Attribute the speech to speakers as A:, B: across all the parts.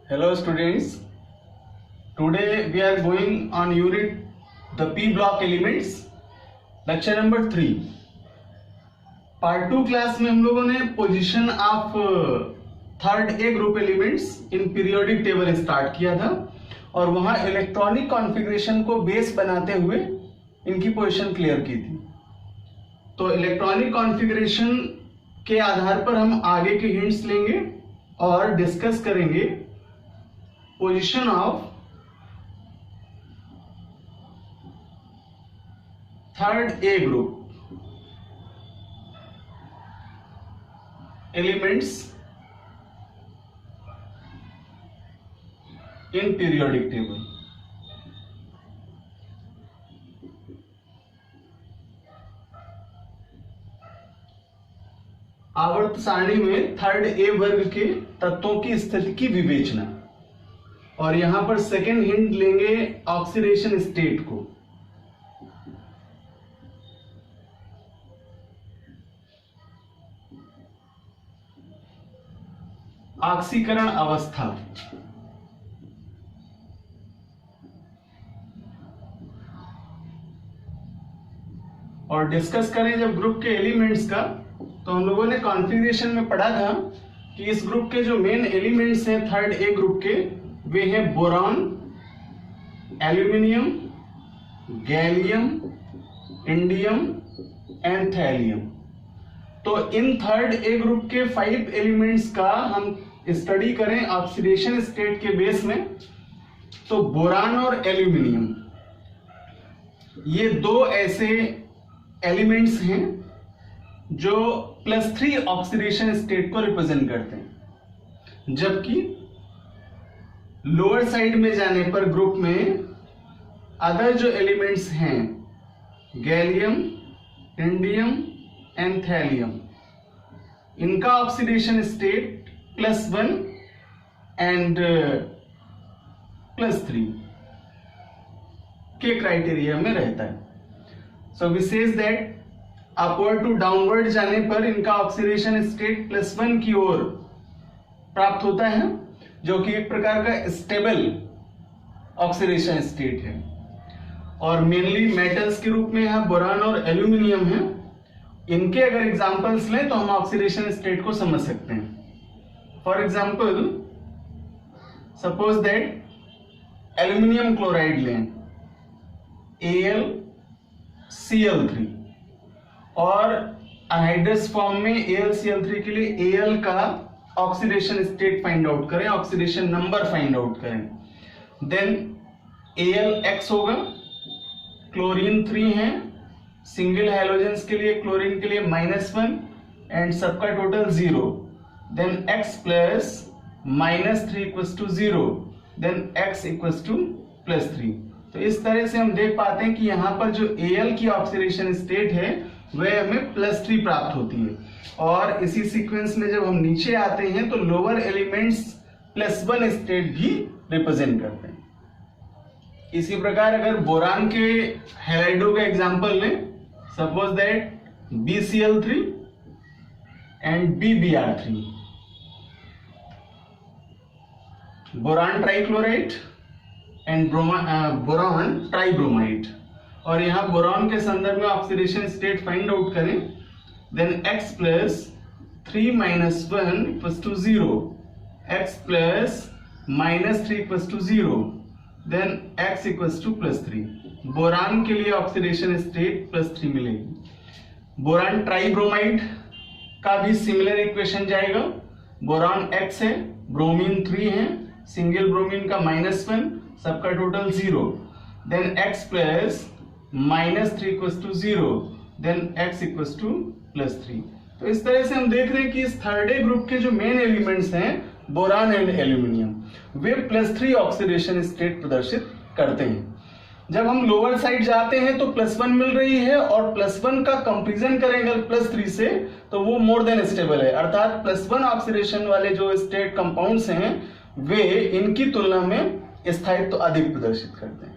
A: Hello students, today we are going on unit the P block elements, lecture number 3. Part 2 class में हम लोगों ने position of third A group elements in periodic table start किया था और वहां electronic configuration को base बनाते हुए इनकी पोजीशन क्लियर की थी. तो इलेक्ट्रॉनिक कॉन्फ़िगरेशन के आधार पर हम आगे के हिंट्स लेंगे और डिस्कस करेंगे position of third A group elements in periodic table. आवर्त सारणी में थर्ड ए वर्ग के तत्वों की स्थिति की विवेचना, और यहां पर सेकेंड हिंट लेंगे ऑक्सीडेशन स्टेट को. ऑक्सीकरण अवस्था. और डिस्कस करें जब ग्रुप के एलिमेंट्स का, तो हम लोगों ने कॉन्फ़िगरेशन में पढ़ा था कि इस ग्रुप के जो मेन एलिमेंट्स हैं थर्ड ए ग्रुप के, वे हैं boron, aluminium, gallium, indium and thallium. तो इन थर्ड ए ग्रुप के 5 एलिमेंट्स का हम स्टडी करें ऑक्सीडेशन स्टेट के बेस में, तो बोरान और एल्यूमिनियम ये दो ऐसे एलिमेंट्स हैं जो +3 ऑक्सीडेशन स्टेट को रिप्रेजेंट करते हैं, जबकि लोअर साइड में जाने पर ग्रुप में अदर जो एलिमेंट्स हैं गैलियम, इंडियम एंड थैलियम, इनका ऑक्सीडेशन स्टेट +1 एंड +3 के क्राइटेरिया में रहता है. So we says that upward to downward जाने पर इनका ऑक्सीडेशन स्टेट +1 की ओर प्राप्त होता है, जो कि एक प्रकार का स्टेबल ऑक्सीडेशन स्टेट है. और मेनली मेटल्स के रूप में यहां बोरान और एल्यूमिनियम है. इनके अगर एग्जांपल्स लें तो हम ऑक्सीडेशन स्टेट को समझ सकते हैं. For example suppose that aluminium chloride लें AlCl3, और अनहाइड्रस फॉर्म में AlCl3 के लिए Al का ऑक्सीडेशन स्टेट फाइंड आउट करें, ऑक्सीडेशन नंबर फाइंड आउट करें. देन AlX होगा, क्लोरीन 3 है, सिंगल हैलोजेंस के लिए क्लोरीन के लिए -1 एंड सबका total 0. Then X plus -3 = 0, then X = +3. तो इस तरह से हम देख पाते हैं कि यहां पर जो Al की ऑक्सीडेशन स्टेट है वह हमें +3 प्राप्त होती है. और इसी सीक्वेंस में जब हम नीचे आते हैं तो लोअर एलिमेंट्स +1 स्टेट भी रिप्रेजेंट करते हैं. इसी प्रकार अगर बोरान के हैलाइडो का एग्जांपल लें, suppose that BCl3 and BBr3, boron trichloride and boron tribromide. और यहां बोरान के संदर्भ में ऑक्सीडेशन स्टेट फाइंड आउट करें, then X plus 3 - 1 = 0, X plus -3 = 0, then X = +3. Boron के लिए ऑक्सीडेशन स्टेट +3 मिलेगी. बोरान ट्राइब्रोमाइड का भी सिमिलर इक्वेशन जाएगा. बोरान X है, ब्रोमीन 3 है, सिंगल ब्रोमीन का -1, सबका total 0, then X plus -3 = 0, then X = +3. तो इस तरह से हम देख रहे हैं कि इस थर्ड ए ग्रुप के जो मेन एलिमेंट्स हैं boron and aluminium, way +3 oxidation state प्रदर्शित करते हैं. जब हम लोअर साइड जाते हैं तो +1 मिल रही है, और +1 का कंपैरिजन करेंगे +3 से तो वो मोर देन स्टेबल है. अर्थात +1 ऑक्सीडेशन वाले जो स्टेट कंपाउंड्स हैं वे इनकी तुलना में स्थायित्व तो अधिक प्रदर्शित करते हैं.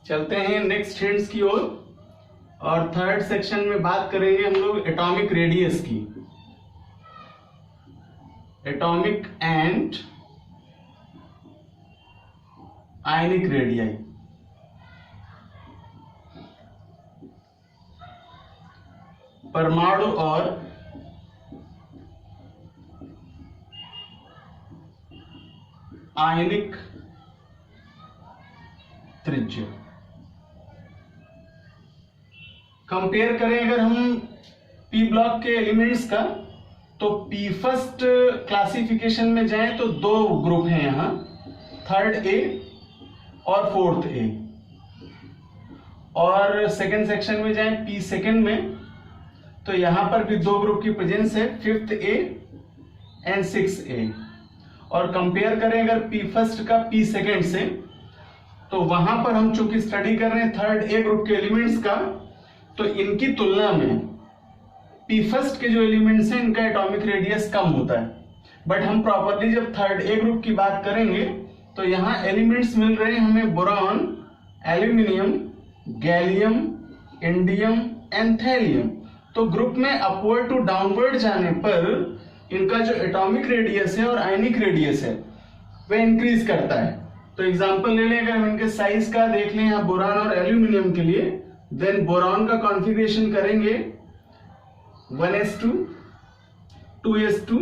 A: चलते हैं नेक्स्ट हिंट्स की ओर, और थर्ड सेक्शन में बात करेंगे हम लोग एटॉमिक रेडियस की. Atomic and ionic radii. परमाणु और आयनिक त्रिज्या। कंपेयर करें अगर हम पी ब्लॉक के एलिमेंट्स का, तो पी फर्स्ट क्लासिफिकेशन में जाएं तो दो ग्रुप हैं यहां, थर्ड ए और फोर्थ ए। और सेकेंड सेक्शन में जाएं पी सेकेंड में, तो यहां पर भी दो ग्रुप की प्रेजेंस है, फिफ्थ ए एंड सिक्स ए। और कंपेयर करें अगर पी फर्स्ट का पी सेकेंड से, तो वहां पर हम चूंकि स्टडी कर रहे हैं थर्ड ए ग्रुप के एलिमेंट्स का, तो इनकी तुलना में पी फर्स्ट के जो एलिमेंट्स हैं इनका एटॉमिक रेडियस कम होता है। बट हम प्रॉपरली जब थर्ड ए ग्रुप की बात करेंगे, तो यहां एलिमेंट्स मिल रहे हैं हमें boron, aluminium, gallium, indium and thallium. तो ग्रुप में अपवर्ड टू डाउनवर्ड जाने पर इनका जो एटॉमिक रेडियस है और आयनिक रेडियस है वह इंक्रीज करता है। तो एग्जांपल ले लें, अगर हम इनके साइज का देख लें यहां बोरॉन और एल्यूमिनियम के लिए, देन बोरॉन का कॉन्फ़िगरेशन करेंगे 1s2, 2s2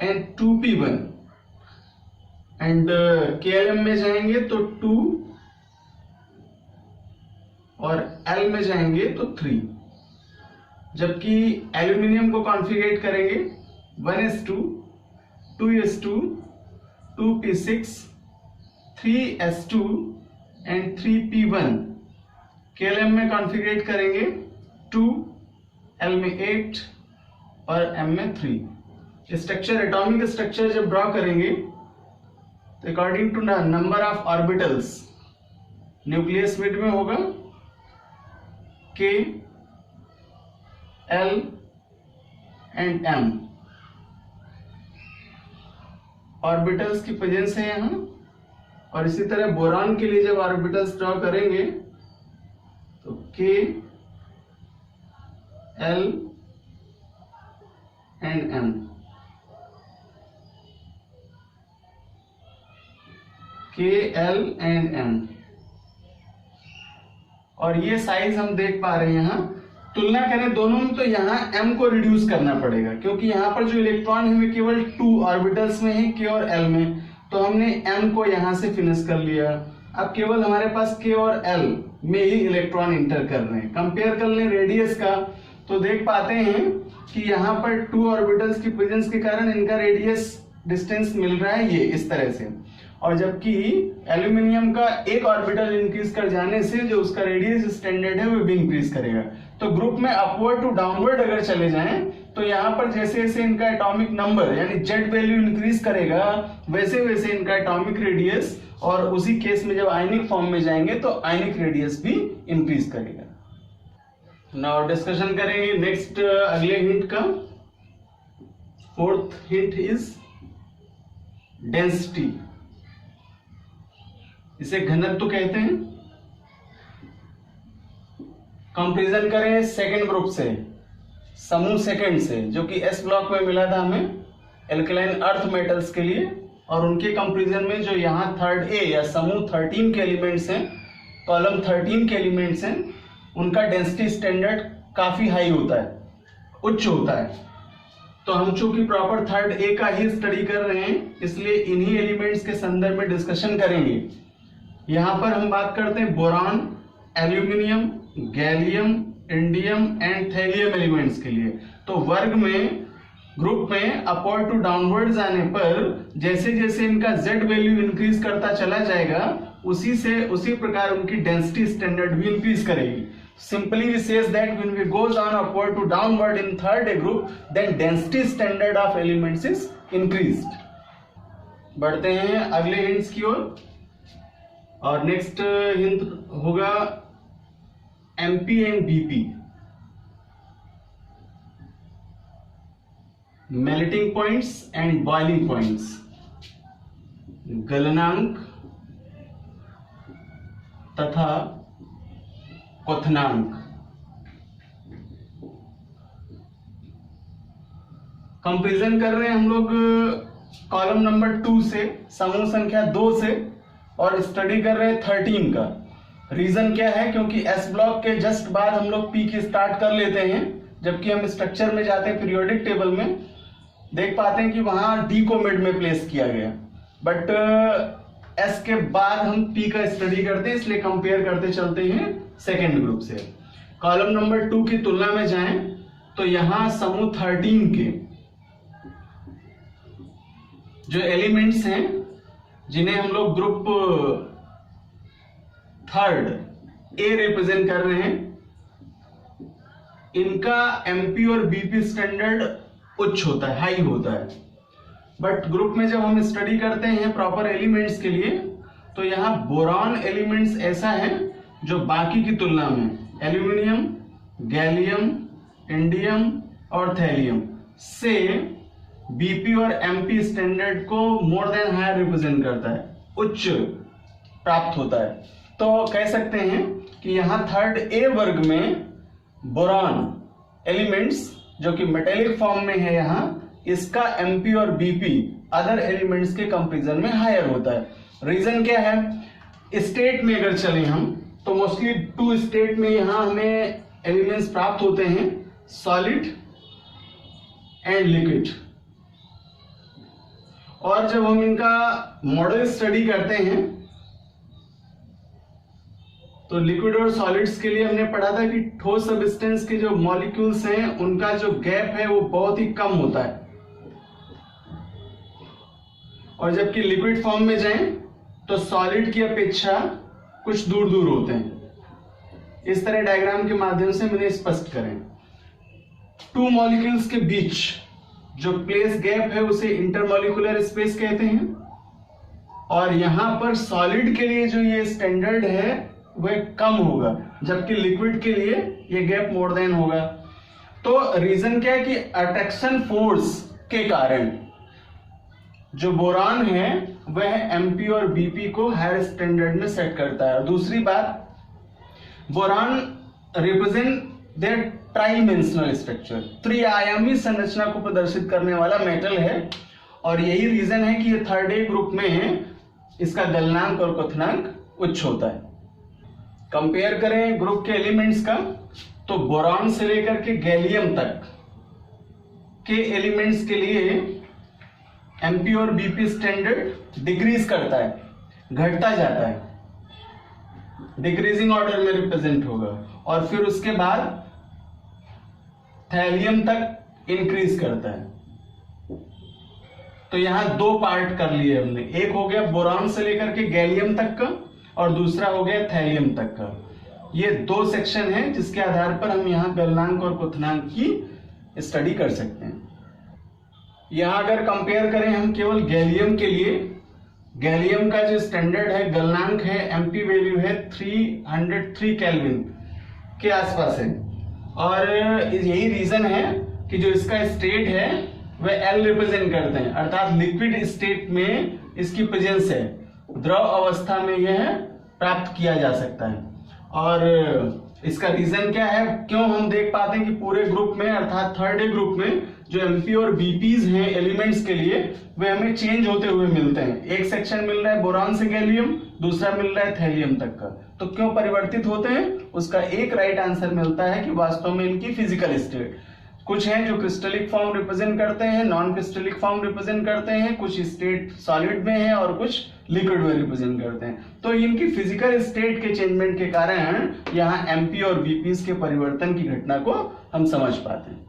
A: and 2p1, and KLM में जाएंगे तो 2 और L में जाएंगे तो 3। जबकि एल्यूमिनियम को कॉन्फ़िगरेट करेंगे 1s2, 2s2, 2p6, 3s2 and 3p1। KLM में कॉन्फ़िगरेट करेंगे 2, L में 8 और M में 3। स्ट्रक्चर, एटॉमिक स्ट्रक्चर जब ड्रॉ करेंगे तो according to number of orbitals, nucleus mid में होगा K, L and M। Orbitals की प्रेजेंस है यहां। और इसी तरह बोरॉन के लिए जब ऑर्बिटल्स ड्रॉ करेंगे तो K, L and M। K, L and M। और ये साइज हम देख पा रहे हैं यहां। तुलना करें दोनों में तो यहाँ M को रिड्यूस करना पड़ेगा, क्योंकि यहाँ पर जो इलेक्ट्रॉन है वे केवल 2 ऑर्बिटल्स में है, K और L में। तो हमने M को यहाँ से फिनिश कर लिया। अब केवल हमारे पास K और L में ही इलेक्ट्रॉन इंटर कर रहे हैं। कंपेयर कर लें रेडियस का, तो देख पाते हैं कि यहाँ पर 2 ऑर्बिटल्स की प्रेजेंस के कारण इनका रेडियस डिस्टेंस मिल रहा है ये इस तरह से। और जबकि एल्यूमिनियम का एक ऑर्बिटल इंक्रीज कर जाने से जो उसका रेडियस स्टैंडर्ड है वो भी इंक्रीज करेगा। तो ग्रुप में अपवर्ड टू डाउनवर्ड अगर चले जाएं, तो यहाँ पर जैसे जैसे इनका एटॉमिक नंबर यानी जेड वैल्यू इंक्रीज करेगा, वैसे वैसे इनका एटॉमिक रेडियस, और उसी केस में जब आयनिक फॉर्म में जाएंगे तो आयनिक रेडियस भी इंक्रीज करेगा। नाउ डिस्कशन करेंगे नेक्स्ट अगले हिंट का। Fourth hint is density. इसे घनत्व कहते हैं। कंपैरिजन करें सेकंड ग्रुप से, समूह सेकंड से, जो कि एस ब्लॉक में मिला था हमें एल्कलाइन अर्थ मेटल्स के लिए, और उनके कंपैरिजन में जो यहाँ थर्ड ए या समूह 13 के एलिमेंट्स हैं, कॉलम 13 के एलिमेंट्स हैं, उनका डेंसिटी स्टैंडर्ड काफी हाई होता है, उच्च होता है। तो हम चूंकि प्रॉपर थर्ड ए का ही स्टडी कर रहे हैं, इसलिए इन्हीं एलिमेंट्स के संदर्भ में डिस्कशन करेंगे। यहां पर हम बात करते हैं boron, aluminium, gallium, indium and thallium elements के लिए। तो वर्ग में, ग्रुप में अपवर्ड टू डाउनवर्ड जाने पर जैसे जैसे इनका जेड वैल्यू इंक्रीज करता चला जाएगा, उसी प्रकार उनकी डेंसिटी स्टैंडर्ड भी इंक्रीज करेगी। Simply we says that when we goes on upward to downward in third A group, then density standard of elements is increased. बढ़ते हैं अगले हिंट्स की ओर, और नेक्स्ट हिंट होगा MP and BP। Melting points and boiling points, गलनांक तथा क्वथनांक। Comparison कर रहे हैं हम लोग कॉलम नंबर 2 से, समूह संख्या 2 से, और स्टडी कर रहे हैं 13 का। रीजन क्या है? क्योंकि एस ब्लॉक के जस्ट बाद हम लोग पी की स्टार्ट कर लेते हैं, जबकि हम स्ट्रक्चर में जाते हैं पीरियोडिक टेबल में देख पाते हैं कि वहां डी को मिड में प्लेस किया गया, बट एस के बाद हम पी का स्टडी करते हैं, इसलिए कंपेयर करते चलते हैं सेकेंड ग्रुप से। कॉलम नंबर 2 की तुलना में जाएं तो यहां समूह 13 के जो एलिमेंट्स हैं जिन्हें हम लोग ग्रुप थर्ड ए रिप्रेजेंट कर रहे हैं, इनका एमपी और बीपी स्टैंडर्ड उच्च होता है, हाई होता है। बट ग्रुप में जब हम स्टडी करते हैं प्रॉपर एलिमेंट्स के लिए, तो यहाँ बोरॉन एलिमेंट्स ऐसा है जो बाकी की तुलना में एल्यूमिनियम, गैलियम, इंडियम और थैलियम से बीपी और एमपी स्टैंडर्ड को मोर देन हायर रिप्रेजेंट करता है, उच्च प्राप्त होता है। तो कह सकते हैं कि यहाँ थर्ड ए वर्ग में बोरॉन एलिमेंट्स जो कि मेटेलिक फॉर्म में है, यहाँ इसका एमपी और बीपी अदर एलिमेंट्स के कंपैरिजन में हायर होता है। रीजन क्या है? स्टेट में अगर चलें हम तो मोस्टली 2 स्टेट में यहां हमें एलिमेंट्स प्राप्त होते हैं, सॉलिड एंड लिक्विड। और जब हम इनका मॉडल स्टडी करते हैं तो लिक्विड और सॉलिड्स के लिए हमने पढ़ा था कि ठोस सब्सटेंस के जो मॉलिक्यूल्स हैं उनका जो गैप है वो बहुत ही कम होता है, और जबकि लिक्विड फॉर्म में जाएं तो सॉलिड की अपेक्षा कुछ दूर दूर होते हैं। इस तरह डायग्राम के माध्यम से मैंने स्पष्ट करें। 2 मॉलिक्यूल्स के बीच जो प्लेस गैप है उसे इंटरमॉलिक्यूलर स्पेस कहते हैं, और यहां पर सॉलिड के लिए जो ये स्टैंडर्ड है वह कम होगा, जबकि लिक्विड के लिए ये गैप मोर देन होगा। तो रीजन क्या है कि अट्रैक्शन फोर्स के कारण जो बोरॉन है वह एमपी और बीपी को हायर स्टैंडर्ड में सेट करता है। और दूसरी बात, बोरॉन रिप्रेजेंट देयर ट्राइमेंशनल स्ट्रक्चर, त्रिआयामी संरचना को प्रदर्शित करने वाला मेटल है, और यही रीजन है कि ये थर्ड ए ग्रुप में है, इसका गलनांक और क्वथनांक उच्च होता है। कंपेयर करें ग्रुप के एलिमेंट्स का तो बोरॉन से लेकर के गैलियम तक के एलिमेंट्स के लिए एमपी और बीपी स्टैंडर्ड डिक्रीज करता है, घटता जाता है, डिक्रीजिंग ऑर्डर में रिप्रेजेंट होगा, और फिर उसके बाद थैलियम तक इंक्रीज करता है। तो यहां 2 पार्ट कर लिए हमने, एक हो गया बोरॉन से लेकर के गैलियम तक का और दूसरा हो गया थैलियम तक का। ये 2 सेक्शन हैं जिसके आधार पर हम यहां गलनांक और क्वथनांक की स्टडी कर सकते हैं। यहां अगर कंपेयर करें हम केवल गैलियम के लिए, गैलियम का जो स्टैंडर्ड है, गलनांक है, एमपी वैल्यू है 303 केल्विन के आसपास है, और यही रीजन है कि जो इसका स्टेट है वह एल रिप्रेजेंट करते हैं, अर्थात लिक्विड स्टेट में इसकी प्रेजेंस है, द्रव अवस्था में यह प्राप्त किया जा सकता है। और इसका रीजन क्या है? क्यों हम देख पाते हैं कि पूरे ग्रुप में अर्थात थर्ड ए ग्रुप में जो एमपी और बीपीज हैं एलिमेंट्स के लिए वे हमें चेंज होते हुए मिलते हैं। एक सेक्शन मिल रहा है बोरॉन से गैलियम, दूसरा मिल रहा है थैलियम तक का। तो क्यों परिवर्तित होते हैं? उसका एक राइट आंसर मिलता है कि वास्तव में इनकी फिजिकल स्टेट, कुछ हैं जो क्रिस्टलिक फॉर्म रिप्रेजेंट करते हैं, नॉन क्रिस्टलिक फॉर्म रिप्रेजेंट करते हैं, कुछ स्टेट सॉलिड में है और कुछ लिक्विड में रिप्रेजेंट करते हैं। तो इनकी फिजिकल स्टेट के चेंजमेंट के कारण यहाँ एमपी और बीपीज के परिवर्तन की घटना को हम समझ पाते हैं।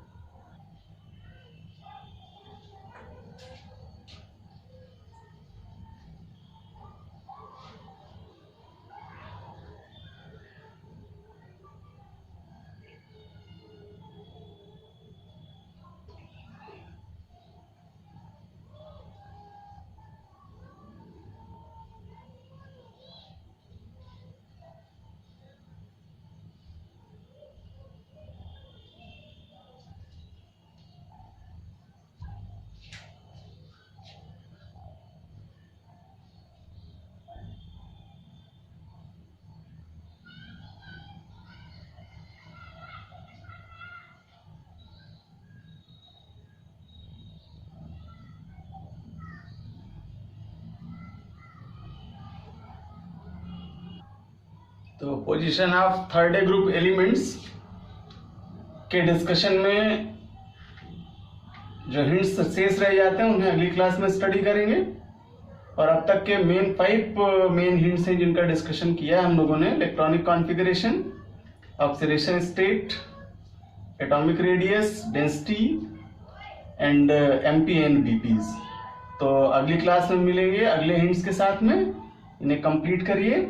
A: तो position of third A group elements के डिस्कशन में जो हिंट्स शेष रह जाते हैं उन्हें अगली क्लास में स्टडी करेंगे। और अब तक के मेन 5 मेन हिंट्स हैं जिनका डिस्कशन किया है हम लोगों ने। Electronic configuration, oxidation state, atomic radius, density and MP and BPs. तो अगली क्लास में मिलेंगे अगले हिंट्स के साथ में, इन्हें कंप्लीट करिए।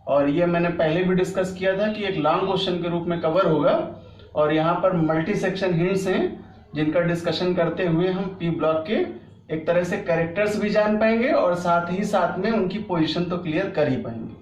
A: और ये मैंने पहले भी डिस्कस किया था कि एक लॉन्ग क्वेश्चन के रूप में कवर होगा, और यहाँ पर मल्टी सेक्शन हिंट्स हैं जिनका डिस्कशन करते हुए हम पी ब्लॉक के एक तरह से कैरेक्टर्स भी जान पाएंगे और साथ ही साथ में उनकी पोजीशन तो क्लियर कर ही पाएंगे।